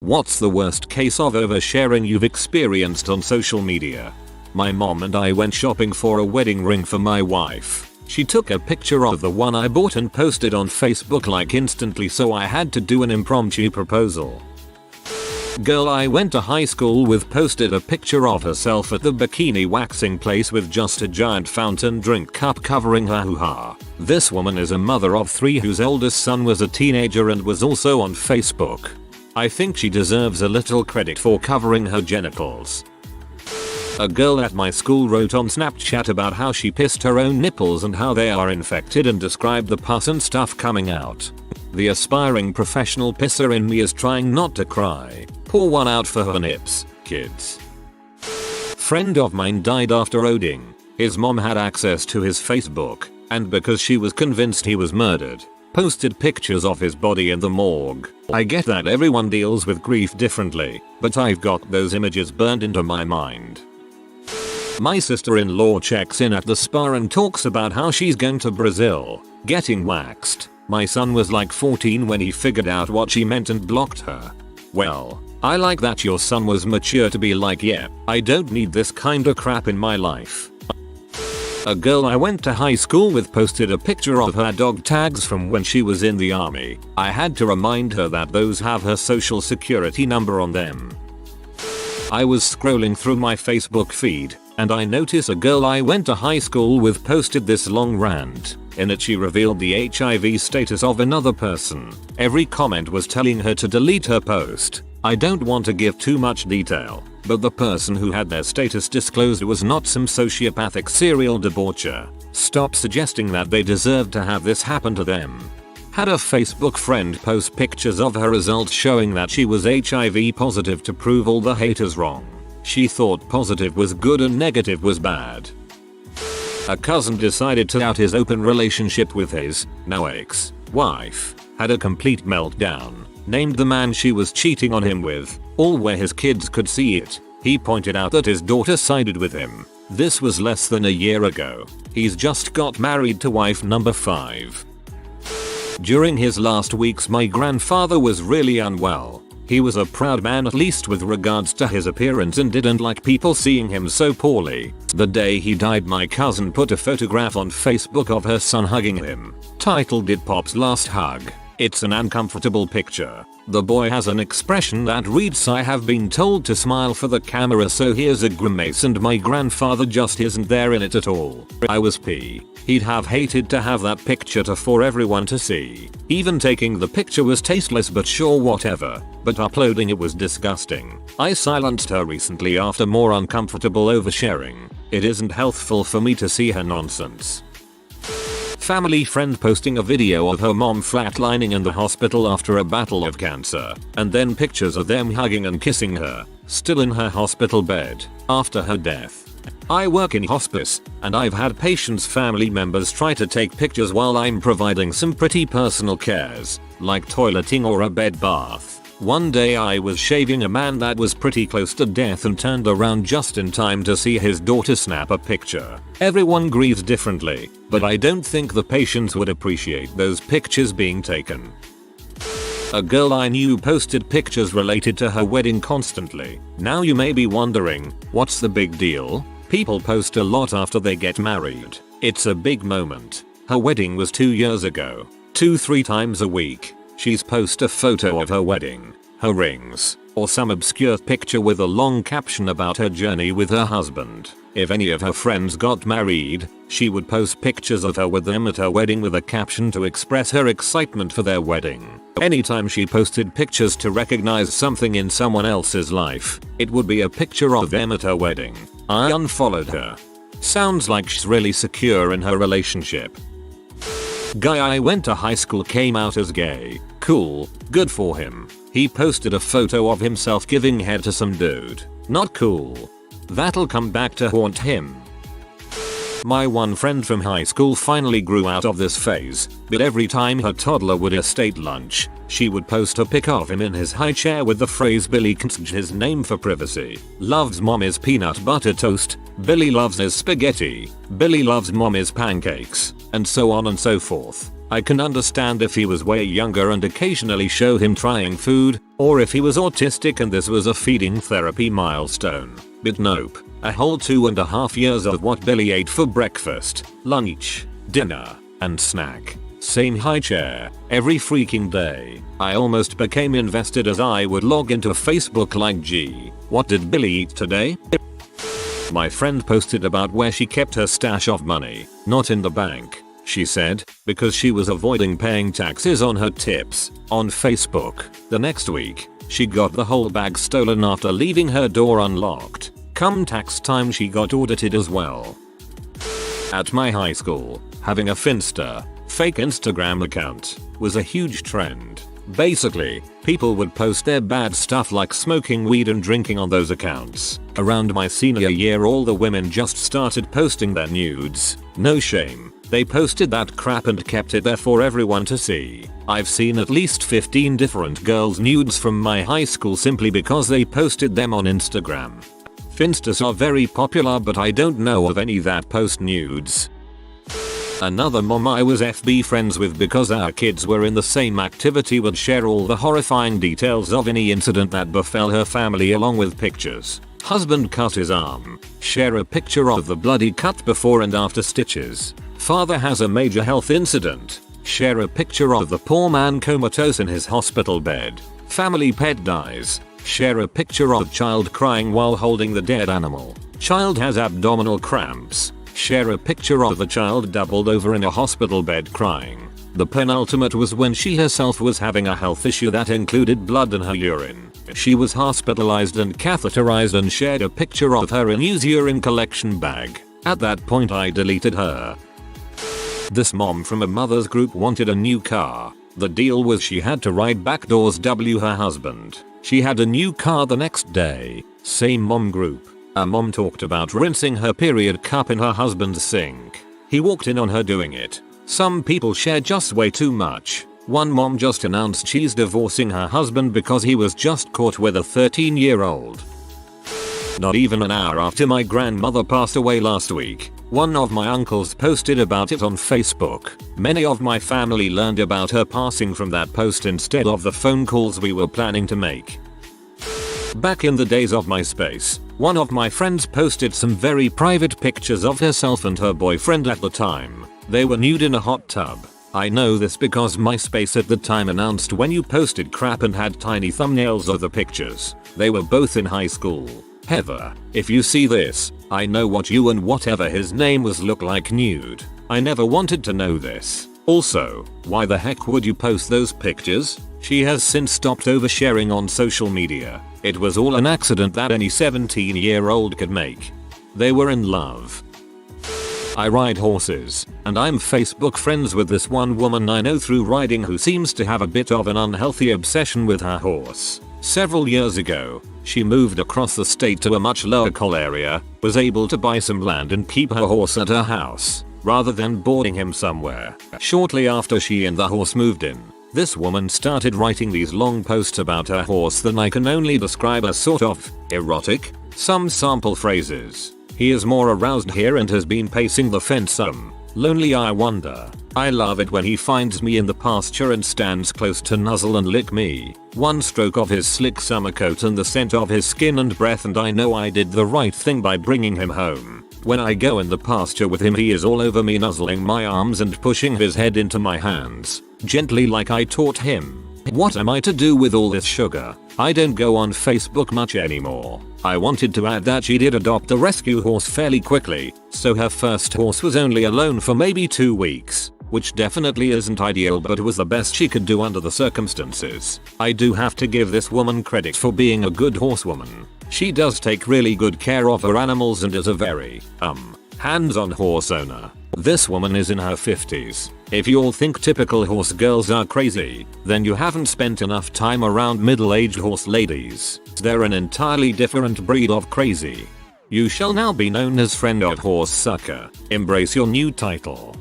What's the worst case of oversharing you've experienced on social media? My mom and I went shopping for a wedding ring for my wife. She took a picture of the one I bought and posted on Facebook like instantly, so I had to do an impromptu proposal. Girl I went to high school with posted a picture of herself at the bikini waxing place with just a giant fountain drink cup covering her hoo-ha. This woman is a mother of 3 whose oldest son was a teenager and was also on Facebook. I think she deserves a little credit for covering her genitals. A girl at my school wrote on Snapchat about how she pissed her own nipples and how they are infected and described the pus and stuff coming out. The aspiring professional pisser in me is trying not to cry. Pour one out for her nips, kids. Friend of mine died after ODing. His mom had access to his Facebook, and because she was convinced he was murdered, posted pictures of his body in the morgue. I get that everyone deals with grief differently, but I've got those images burned into my mind. My sister-in-law checks in at the spa and talks about how she's going to Brazil, getting waxed. My son was like 14 when he figured out what she meant and blocked her. Well, I like that your son was mature to be like, yeah, I don't need this kinda crap in my life. A girl I went to high school with posted a picture of her dog tags from when she was in the army. I had to remind her that those have her social security number on them. I was scrolling through my Facebook feed, and I noticed a girl I went to high school with posted this long rant. In it she revealed the HIV status of another person. Every comment was telling her to delete her post. I don't want to give too much detail, but the person who had their status disclosed was not some sociopathic serial debaucher. Stop suggesting that they deserve to have this happen to them. Had a Facebook friend post pictures of her results showing that she was HIV positive to prove all the haters wrong. She thought positive was good and negative was bad. A cousin decided to out his open relationship with his, now ex-wife, had a complete meltdown, named the man she was cheating on him with, all where his kids could see it. He pointed out that his daughter sided with him. This was less than a year ago. He's just got married to wife number 5. During his last weeks my grandfather was really unwell. He was a proud man at least with regards to his appearance and didn't like people seeing him so poorly. The day he died my cousin put a photograph on Facebook of her son hugging him, titled "It Pop's Last Hug." It's an uncomfortable picture. The boy has an expression that reads "I have been told to smile for the camera, so here's a grimace," and my grandfather just isn't there in it at all. I was pee. He'd have hated to have that picture for everyone to see. Even taking the picture was tasteless, but sure, whatever. But uploading it was disgusting. I silenced her recently after more uncomfortable oversharing. It isn't healthful for me to see her nonsense. Family friend posting a video of her mom flatlining in the hospital after a battle of cancer, and then pictures of them hugging and kissing her, still in her hospital bed, after her death. I work in hospice, and I've had patients' family members try to take pictures while I'm providing some pretty personal cares, like toileting or a bed bath. One day I was shaving a man that was pretty close to death and turned around just in time to see his daughter snap a picture. Everyone grieves differently, but I don't think the patients would appreciate those pictures being taken. A girl I knew posted pictures related to her wedding constantly. Now you may be wondering, what's the big deal? People post a lot after they get married. It's a big moment. Her wedding was 2 years ago. 2-3 times a week, she's post a photo of her wedding, her rings, or some obscure picture with a long caption about her journey with her husband. If any of her friends got married, she would post pictures of her with them at her wedding with a caption to express her excitement for their wedding. Anytime she posted pictures to recognize something in someone else's life, it would be a picture of them at her wedding. I unfollowed her. Sounds like she's really secure in her relationship. Guy I went to high school came out as gay. Cool, good for him. He posted a photo of himself giving head to some dude. Not cool. That'll come back to haunt him. My one friend from high school finally grew out of this phase, but every time her toddler would estate lunch, she would post a pic of him in his high chair with the phrase "Billy can't his name for privacy." Loves mommy's peanut butter toast, Billy loves his spaghetti, Billy loves mommy's pancakes, and so on and so forth. I can understand if he was way younger and occasionally show him trying food, or if he was autistic and this was a feeding therapy milestone. But nope, a whole 2.5 years of what Billy ate for breakfast, lunch, dinner, and snack. Same high chair, every freaking day. I almost became invested as I would log into Facebook like, gee, what did Billy eat today? My friend posted about where she kept her stash of money, not in the bank, she said, because she was avoiding paying taxes on her tips, on Facebook. The next week, she got the whole bag stolen after leaving her door unlocked. Come tax time she got audited as well. At my high school, having a Finsta, fake Instagram account, was a huge trend. Basically, people would post their bad stuff like smoking weed and drinking on those accounts. Around my senior year all the women just started posting their nudes. No shame. They posted that crap and kept it there for everyone to see. I've seen at least 15 different girls' nudes from my high school simply because they posted them on Instagram. Finstas are very popular but I don't know of any that post nudes. Another mom I was FB friends with because our kids were in the same activity would share all the horrifying details of any incident that befell her family along with pictures. Husband cut his arm. Share a picture of the bloody cut before and after stitches. Father has a major health incident. Share a picture of the poor man comatose in his hospital bed. Family pet dies. Share a picture of child crying while holding the dead animal. Child has abdominal cramps. Share a picture of the child doubled over in a hospital bed crying. The penultimate was when she herself was having a health issue that included blood in her urine. She was hospitalized and catheterized and shared a picture of her in used urine collection bag. At that point I deleted her. This mom from a mother's group wanted a new car. The deal was she had to ride backdoors her husband. She had a new car the next day. Same mom group. A mom talked about rinsing her period cup in her husband's sink. He walked in on her doing it. Some people share just way too much. One mom just announced she's divorcing her husband because he was just caught with a 13-year-old. Not even an hour after my grandmother passed away last week, one of my uncles posted about it on Facebook. Many of my family learned about her passing from that post instead of the phone calls we were planning to make. Back in the days of Myspace, one of my friends posted some very private pictures of herself and her boyfriend at the time. They were nude in a hot tub. I know this because Myspace at the time announced when you posted crap and had tiny thumbnails of the pictures. They were both in high school. Heather, if you see this, I know what you and whatever his name was look like nude. I never wanted to know this. Also, why the heck would you post those pictures? She has since stopped oversharing on social media. It was all an accident that any 17-year-old could make. They were in love. I ride horses, and I'm Facebook friends with this one woman I know through riding who seems to have a bit of an unhealthy obsession with her horse. Several years ago, she moved across the state to a much lower cost area, was able to buy some land and keep her horse at her house, rather than boarding him somewhere. Shortly after she and the horse moved in, this woman started writing these long posts about her horse that I can only describe as sort of erotic. Some sample phrases. He is more aroused here and has been pacing the fence some. Lonely I wonder. I love it when he finds me in the pasture and stands close to nuzzle and lick me. One stroke of his slick summer coat and the scent of his skin and breath and I know I did the right thing by bringing him home. When I go in the pasture with him he is all over me nuzzling my arms and pushing his head into my hands. Gently like I taught him. What am I to do with all this sugar? I don't go on Facebook much anymore. I wanted to add that she did adopt a rescue horse fairly quickly, so her first horse was only alone for maybe 2 weeks, which definitely isn't ideal but was the best she could do under the circumstances. I do have to give this woman credit for being a good horsewoman. She does take really good care of her animals and is a very, hands-on horse owner. This woman is in her 50s. If you all think typical horse girls are crazy, then you haven't spent enough time around middle-aged horse ladies. They're an entirely different breed of crazy. You shall now be known as friend of horse sucker. Embrace your new title.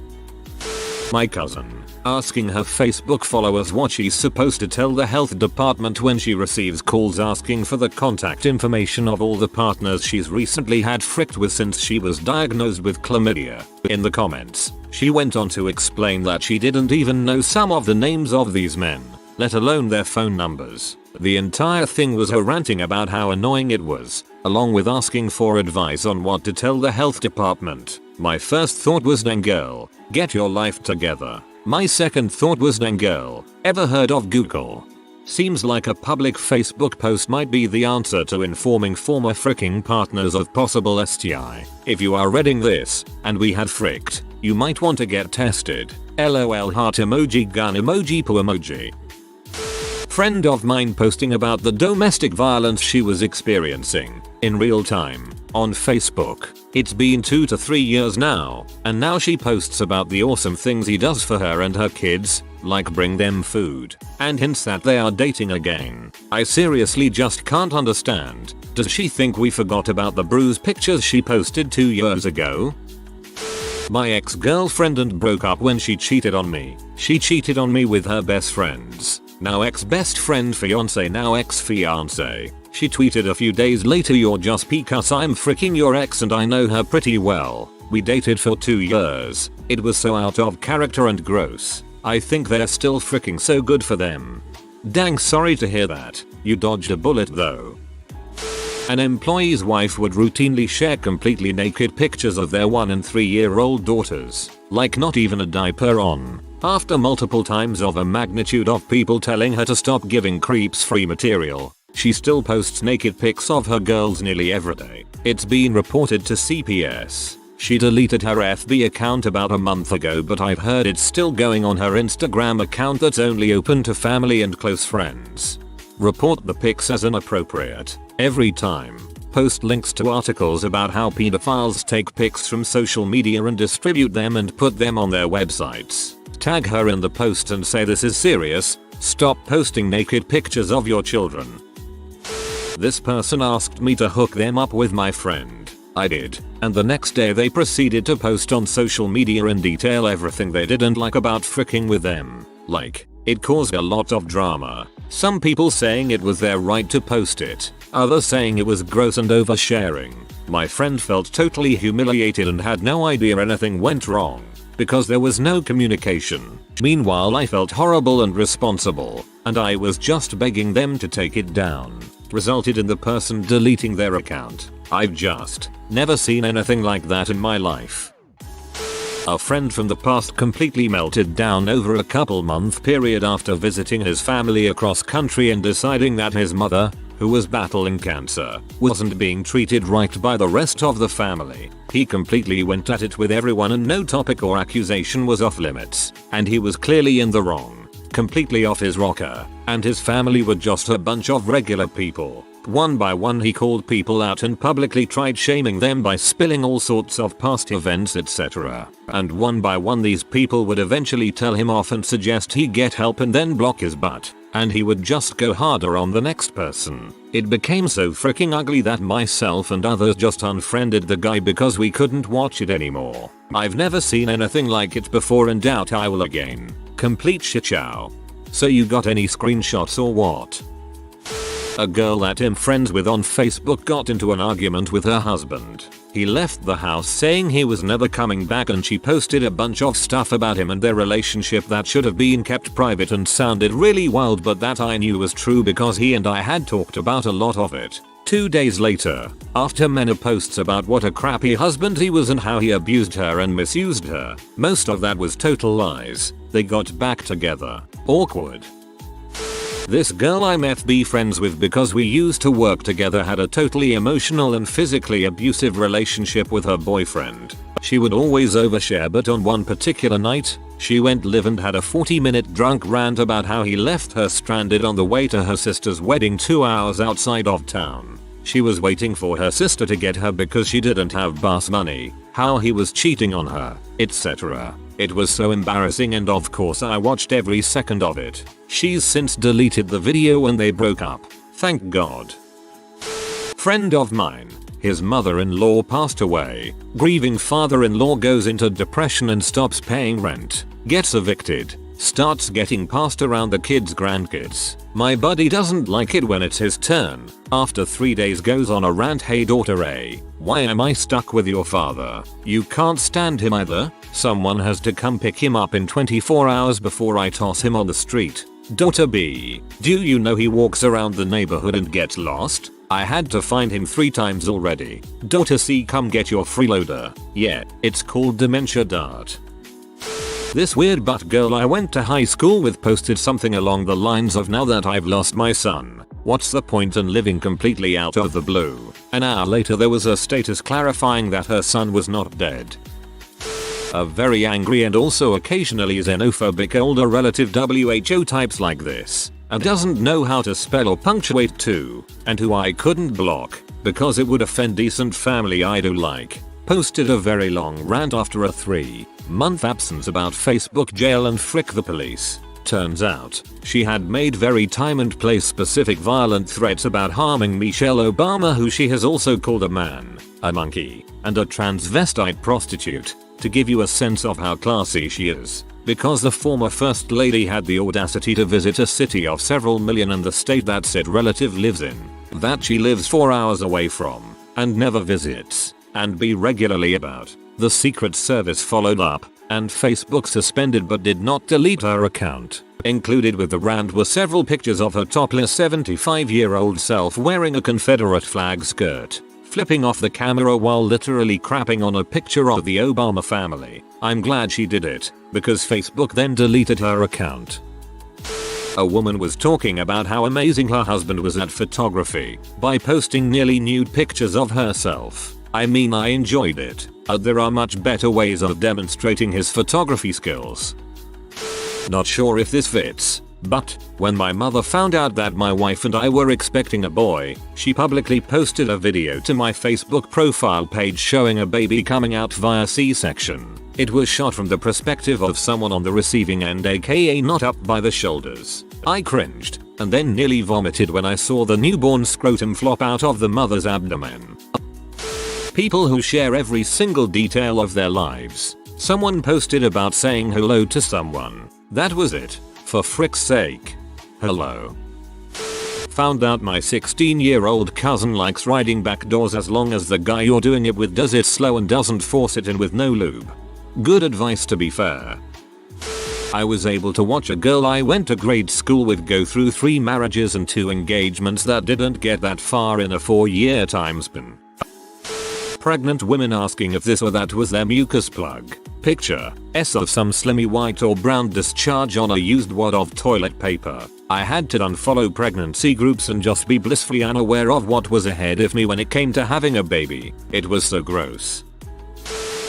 My cousin, asking her Facebook followers what she's supposed to tell the health department when she receives calls asking for the contact information of all the partners she's recently had fricked with since she was diagnosed with chlamydia. In the comments, She went on to explain that she didn't even know some of the names of these men, let alone their phone numbers. The entire thing was her ranting about how annoying it was, along with asking for advice on what to tell the health department. My first thought was, dang girl, get your life together. My second thought was, dang girl, ever heard of Google? Seems like a public Facebook post might be the answer to informing former fricking partners of possible STI. If you are reading this, and we had fricked, you might want to get tested. LOL heart emoji gun emoji poo emoji. Friend of mine posting about the domestic violence she was experiencing in real time on Facebook. It's been 2 to 3 years now, and now she posts about the awesome things he does for her and her kids, like bring them food, and hints that they are dating again. I seriously just can't understand. Does she think we forgot about the bruise pictures she posted 2 years ago? My ex-girlfriend and broke up when she cheated on me. She cheated on me with her best friends. Now ex-best friend fiance, now ex-fiance. She tweeted a few days later, "You're just because I'm freaking your ex and I know her pretty well. We dated for 2 years. It was so out of character and gross. I think they're still freaking so good for them." Dang, sorry to hear that. You dodged a bullet though. An employee's wife would routinely share completely naked pictures of their 1 and 3-year-old daughters, like not even a diaper on. After multiple times of a magnitude of people telling her to stop giving creeps free material, she still posts naked pics of her girls nearly every day. It's been reported to CPS. She deleted her FB account about a month ago, but I've heard it's still going on her Instagram account that's only open to family and close friends. Report the pics as inappropriate every time. Post links to articles about how pedophiles take pics from social media and distribute them and put them on their websites. Tag her in the post and say, "This is serious. Stop posting naked pictures of your children." This person asked me to hook them up with my friend. I did, and the next day they proceeded to post on social media in detail everything they didn't like about fricking with them. Like, it caused a lot of drama. Some people saying it was their right to post it, others saying it was gross and oversharing. My friend felt totally humiliated and had no idea anything went wrong, because there was no communication. Meanwhile, I felt horrible and responsible, and I was just begging them to take it down. Resulted in the person deleting their account. I've just never seen anything like that in my life. A friend from the past completely melted down over a couple-month period after visiting his family across country and deciding that his mother, who was battling cancer, wasn't being treated right by the rest of the family. He completely went at it with everyone and no topic or accusation was off limits, and he was clearly in the wrong, completely off his rocker, and his family were just a bunch of regular people. One by one he called people out and publicly tried shaming them by spilling all sorts of past events, etc. And one by one these people would eventually tell him off and suggest he get help and then block his butt. And he would just go harder on the next person. It became so freaking ugly that myself and others just unfriended the guy because we couldn't watch it anymore. I've never seen anything like it before and doubt I will again. Complete shit show. So you got any screenshots or what? A girl that I'm friends with on Facebook got into an argument with her husband. He left the house saying he was never coming back, and she posted a bunch of stuff about him and their relationship that should have been kept private and sounded really wild, but that I knew was true because he and I had talked about a lot of it. 2 days later, after many posts about what a crappy husband he was and how he abused her and misused her, most of that was total lies, they got back together. Awkward. This girl I'm FB friends with because we used to work together had a totally emotional and physically abusive relationship with her boyfriend. She would always overshare, but on one particular night, she went live and had a 40-minute drunk rant about how he left her stranded on the way to her sister's wedding 2 hours outside of town. She was waiting for her sister to get her because she didn't have bus money, how he was cheating on her, etc. It was so embarrassing, and of course I watched every second of it. She's since deleted the video and they broke up. Thank God. Friend of mine. His mother-in-law passed away. Grieving father-in-law goes into depression and stops paying rent. Gets evicted. Starts getting passed around the kids' grandkids. My buddy doesn't like it when it's his turn. After 3 days goes on a rant, hey daughter A, why am I stuck with your father? You can't stand him either? Someone has to come pick him up in 24 hours before I toss him on the street. Daughter B, do you know he walks around the neighborhood and gets lost? I had to find him 3 times already. Daughter C, come get your freeloader. Yeah, it's called Dementia Dart. This weird butt girl I went to high school with posted something along the lines of, now that I've lost my son, what's the point in living completely out of the blue? An hour later there was a status clarifying that her son was not dead. A very angry and also occasionally xenophobic older relative WHO types like this, and doesn't know how to spell or punctuate too, and who I couldn't block because it would offend decent family I do like, posted a very long rant after a 3-month absence about Facebook jail and frick the police. Turns out, she had made very time and place specific violent threats about harming Michelle Obama, who she has also called a man, a monkey, and a transvestite prostitute, to give you a sense of how classy she is. Because the former first lady had the audacity to visit a city of several million and the state that said relative lives in, that she lives 4 hours away from, and never visits, and be regularly about. The Secret Service followed up, and Facebook suspended but did not delete her account. Included with the rant were several pictures of her topless 75-year-old self wearing a Confederate flag skirt, flipping off the camera while literally crapping on a picture of the Obama family. I'm glad she did it, because Facebook then deleted her account. A woman was talking about how amazing her husband was at photography by posting nearly nude pictures of herself. I mean, I enjoyed it. There are much better ways of demonstrating his photography skills. Not sure if this fits, but when my mother found out that my wife and I were expecting a boy, she publicly posted a video to my Facebook profile page showing a baby coming out via C-section. It was shot from the perspective of someone on the receiving end, aka not up by the shoulders. I cringed, and then nearly vomited when I saw the newborn scrotum flop out of the mother's abdomen. People who share every single detail of their lives. Someone posted about saying hello to someone. That was it. For frick's sake. Hello. Found out my 16-year-old cousin likes riding back doors as long as the guy you're doing it with does it slow and doesn't force it in with no lube. Good advice, to be fair. I was able to watch a girl I went to grade school with go through 3 marriages and 2 engagements that didn't get that far in a 4-year time span. Pregnant women asking if this or that was their mucus plug. Picture S of some slimy white or brown discharge on a used wad of toilet paper. I had to unfollow pregnancy groups and just be blissfully unaware of what was ahead of me when it came to having a baby. It was so gross.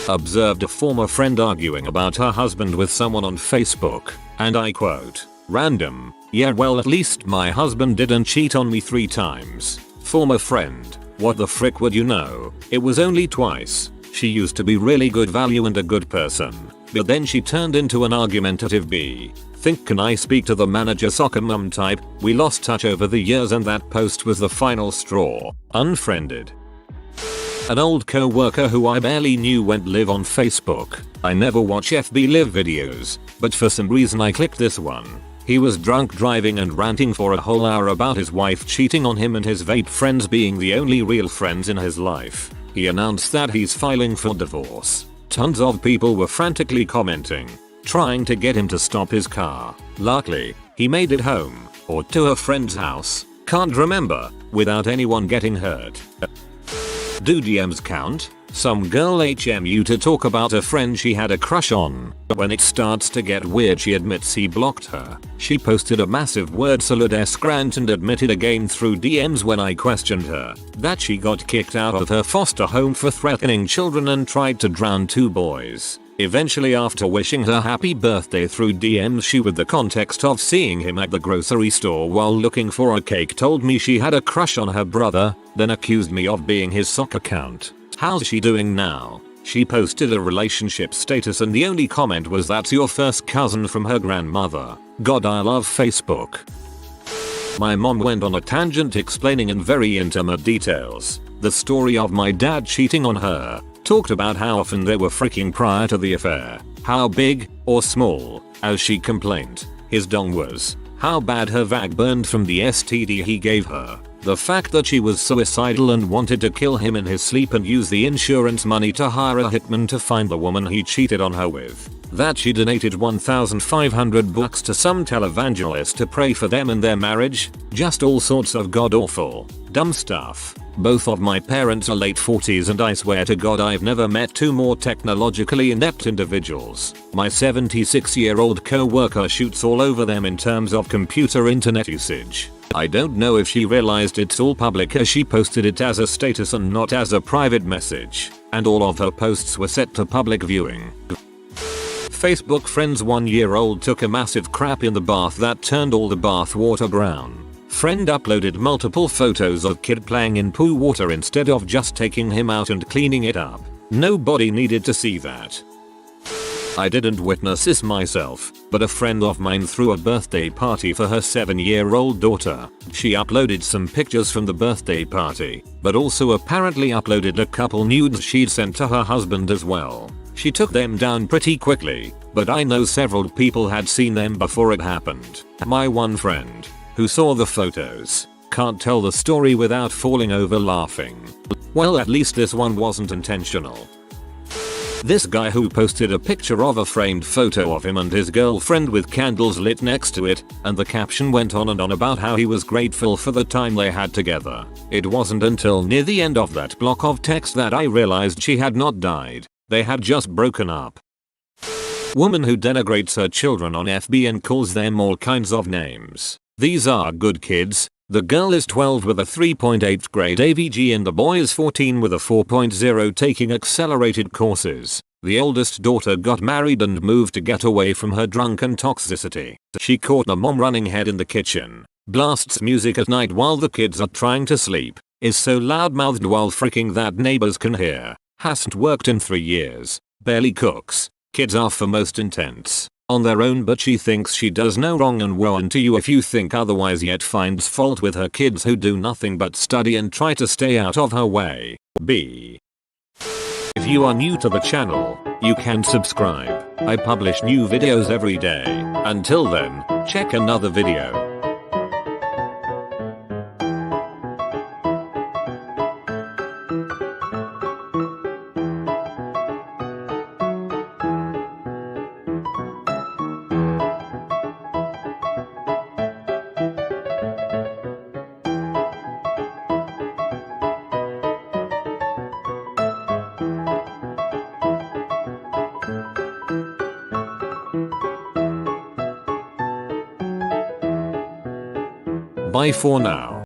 Observed a former friend arguing about her husband with someone on Facebook, and I quote, "Random, yeah, well at least my husband didn't cheat on me 3 times. Former friend, what the frick would you know? It was only twice. She used to be really good value and a good person, but then she turned into an argumentative B. Think can I speak to the manager soccer mum type? We lost touch over the years and that post was the final straw. Unfriended." An old co-worker who I barely knew went live on Facebook. I never watch FB live videos, but for some reason I clicked this one. He was drunk driving and ranting for a whole hour about his wife cheating on him and his vape friends being the only real friends in his life. He announced that he's filing for divorce. Tons of people were frantically commenting, trying to get him to stop his car. Luckily, he made it home, or to a friend's house, can't remember, without anyone getting hurt. Do DMs count? Some girl HMU to talk about a friend she had a crush on. When it starts to get weird, she admits he blocked her. She posted a massive word salad-esque rant and admitted again through DMs when I questioned her that she got kicked out of her foster home for threatening children and tried to drown 2 boys. Eventually, after wishing her happy birthday through DMs, she, with the context of seeing him at the grocery store while looking for a cake, told me she had a crush on her brother, then accused me of being his sock account. How's she doing now? She posted a relationship status and the only comment was, "That's your first cousin," from her grandmother. God, I love Facebook. My mom went on a tangent explaining in very intimate details the story of my dad cheating on her, Talked about how often they were freaking prior to the affair, how big or small, as she complained, his dong was, how bad her vag burned from the STD he gave her, the fact that she was suicidal and wanted to kill him in his sleep and use the insurance money to hire a hitman to find the woman he cheated on her with, that she donated $1,500 to some televangelist to pray for them and their marriage, just all sorts of god awful, dumb stuff. Both of my parents are late 40s and I swear to God I've never met two more technologically inept individuals. My 76-year-old co-worker shoots all over them in terms of computer internet usage. I don't know if she realized it's all public as she posted it as a status and not as a private message, and all of her posts were set to public viewing. Facebook friend's 1-year-old took a massive crap in the bath that turned all the bath water brown. Friend uploaded multiple photos of kid playing in poo water instead of just taking him out and cleaning it up. Nobody needed to see that. I didn't witness this myself, but a friend of mine threw a birthday party for her 7-year-old daughter. She uploaded some pictures from the birthday party, but also apparently uploaded a couple nudes she'd sent to her husband as well. She took them down pretty quickly, but I know several people had seen them before it happened. My one friend, who saw the photos, can't tell the story without falling over laughing. Well, at least this one wasn't intentional. This guy who posted a picture of a framed photo of him and his girlfriend with candles lit next to it, and the caption went on and on about how he was grateful for the time they had together. It wasn't until near the end of that block of text that I realized she had not died. They had just broken up. Woman who denigrates her children on FB and calls them all kinds of names. These are good kids. The girl is 12 with a 3.8 grade AVG and the boy is 14 with a 4.0 taking accelerated courses. The oldest daughter got married and moved to get away from her drunken toxicity. She caught the mom running head in the kitchen, blasts music at night while the kids are trying to sleep, is so loudmouthed while freaking that neighbors can hear, hasn't worked in 3 years, barely cooks, kids are for most intense on their own but she thinks she does no wrong and woe unto you if you think otherwise, yet finds fault with her kids who do nothing but study and try to stay out of her way. B. If you are new to the channel, you can subscribe. I publish new videos every day. Until then, check another video. Bye for now.